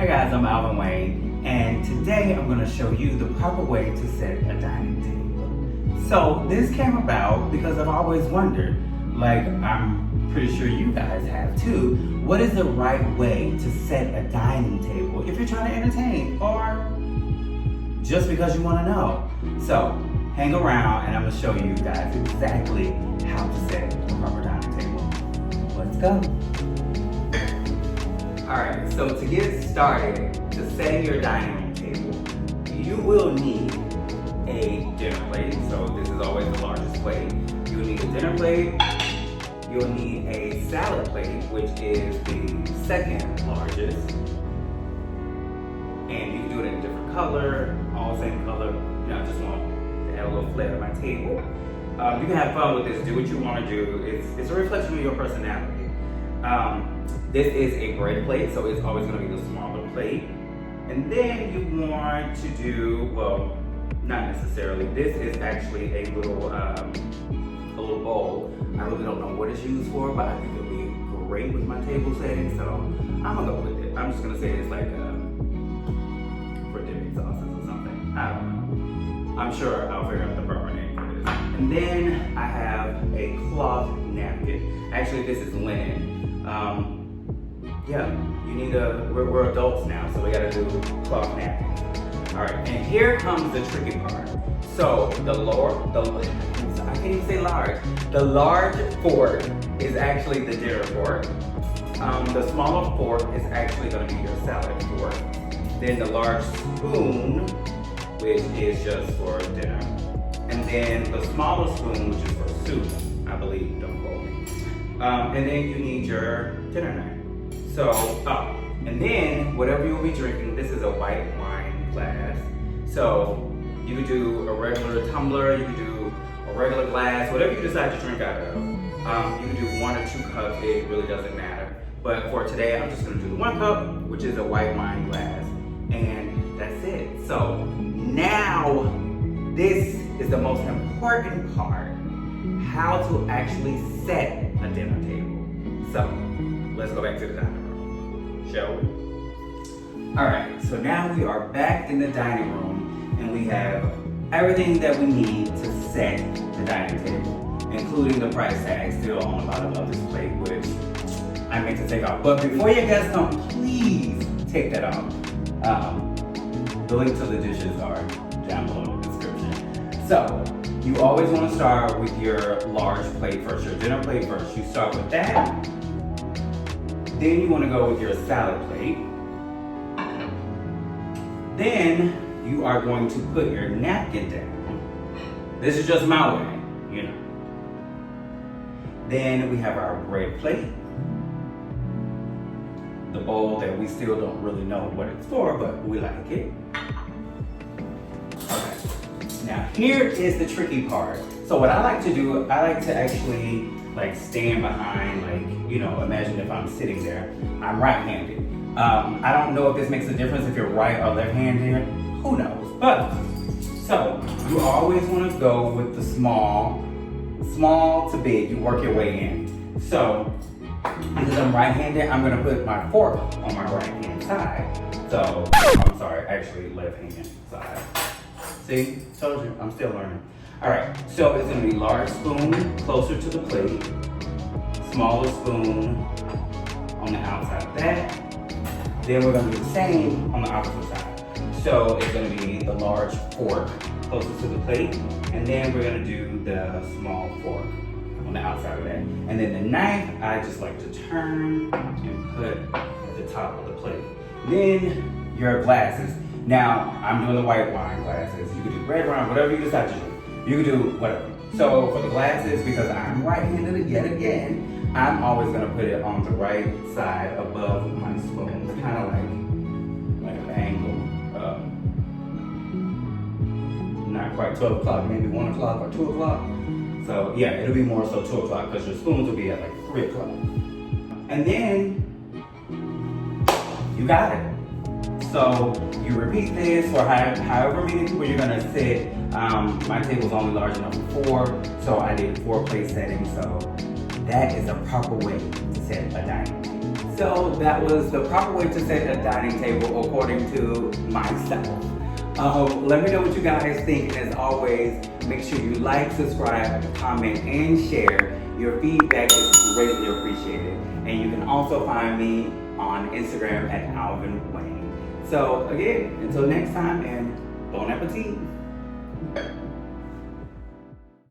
Hey guys, I'm Alvin Wayne, and today I'm going to show you the proper way to set a dining table. So this came about because I've always wondered, like I'm pretty sure you guys have too, what is the right way to set a dining table if you're trying to entertain or just because you want to know? So hang around and I'm going to show you guys exactly how to set a proper dining table. Let's go. Alright, so to get started, to setting your dining room table, you will need a dinner plate. So this is always the largest plate. You'll need a dinner plate. You'll need a salad plate, which is the second largest. And you can do it in a different color, all same color. You know, I just want to add a little flair to my table. You can have fun with this, do what you want to do. It's a reflection of your personality. This is a bread plate, so it's always going to be the smaller plate. And then you want to do, well, not necessarily. This is actually a little bowl. I really don't know what it's used for, but I think it'll be great with my table setting, so I'm gonna go with it. I'm just gonna say it's like for dipping sauces or something. I don't know. I'm sure I'll figure out the proper name for this. And then I have a cloth napkin. Actually, this is linen. Yeah, you need we're adults now, so we gotta do cloth napkins. All right, and here comes the tricky part. So I can't even say large. The large fork is actually the dinner fork. The smaller fork is actually gonna be your salad fork. Then the large spoon, which is just for dinner. And then the smaller spoon, which is for soup, I believe, don't quote me. And then you need your dinner knife. So, and then whatever you'll be drinking, this is a white wine glass. So you could do a regular tumbler, you could do a regular glass, whatever you decide to drink out of. You can do 1 or 2 cups, it really doesn't matter. But for today, I'm just gonna do the 1 cup, which is a white wine glass. And that's it. So now, this is the most important part, how to actually set a dinner table. So let's go back to the dining room, shall we? All right, so now we are back in the dining room and we have everything that we need to set the dining table, including the price tag still on the bottom of this plate, which I meant to take off. But before you guys come, please take that off. The link to the dishes are down below in the description. So, you always want to start with your large plate first, your dinner plate first. You start with that. Then you want to go with your salad plate. Then you are going to put your napkin down. This is just my way, you know. Then we have our bread plate. The bowl that we still don't really know what it's for, but we like it. Okay. Now here is the tricky part. So what I like to do, I like to actually like stand behind, like, you know, imagine if I'm sitting there, I'm right-handed. I don't know if this makes a difference if you're right or left-handed, who knows? But, so, you always want to go with the small to big, you work your way in. So, because I'm right-handed, I'm gonna put my fork on my right-hand side. So, I'm sorry, actually left-hand side. See, told you, I'm still learning. All right, so it's gonna be large spoon closer to the plate, smaller spoon on the outside of that. Then we're gonna do the same on the opposite side. So it's gonna be the large fork closer to the plate, and then we're gonna do the small fork on the outside of that. And then the knife, I just like to turn and put at the top of the plate. Then your glasses. Now, I'm doing the white wine glasses. You can do red wine, whatever you decide to do. You can do whatever. So for the glasses, because I'm right-handed yet again, I'm always gonna put it on the right side above my spoon. It's kind of like an angle. Not quite 12 o'clock, maybe 1 o'clock or 2 o'clock. So yeah, it'll be more so 2 o'clock because your spoons will be at like 3 o'clock. And then you got it. So you repeat this for however many people you're gonna sit. My table's only large enough for 4, so I did 4 plate settings. So that is a proper way to set a dining table. So that was the proper way to set a dining table according to myself. Let me know what you guys think, and as always, make sure you like, subscribe, comment, and share. Your feedback is greatly appreciated. And you can also find me on Instagram at Alvin Wayne. So again, until next time, and bon appetit.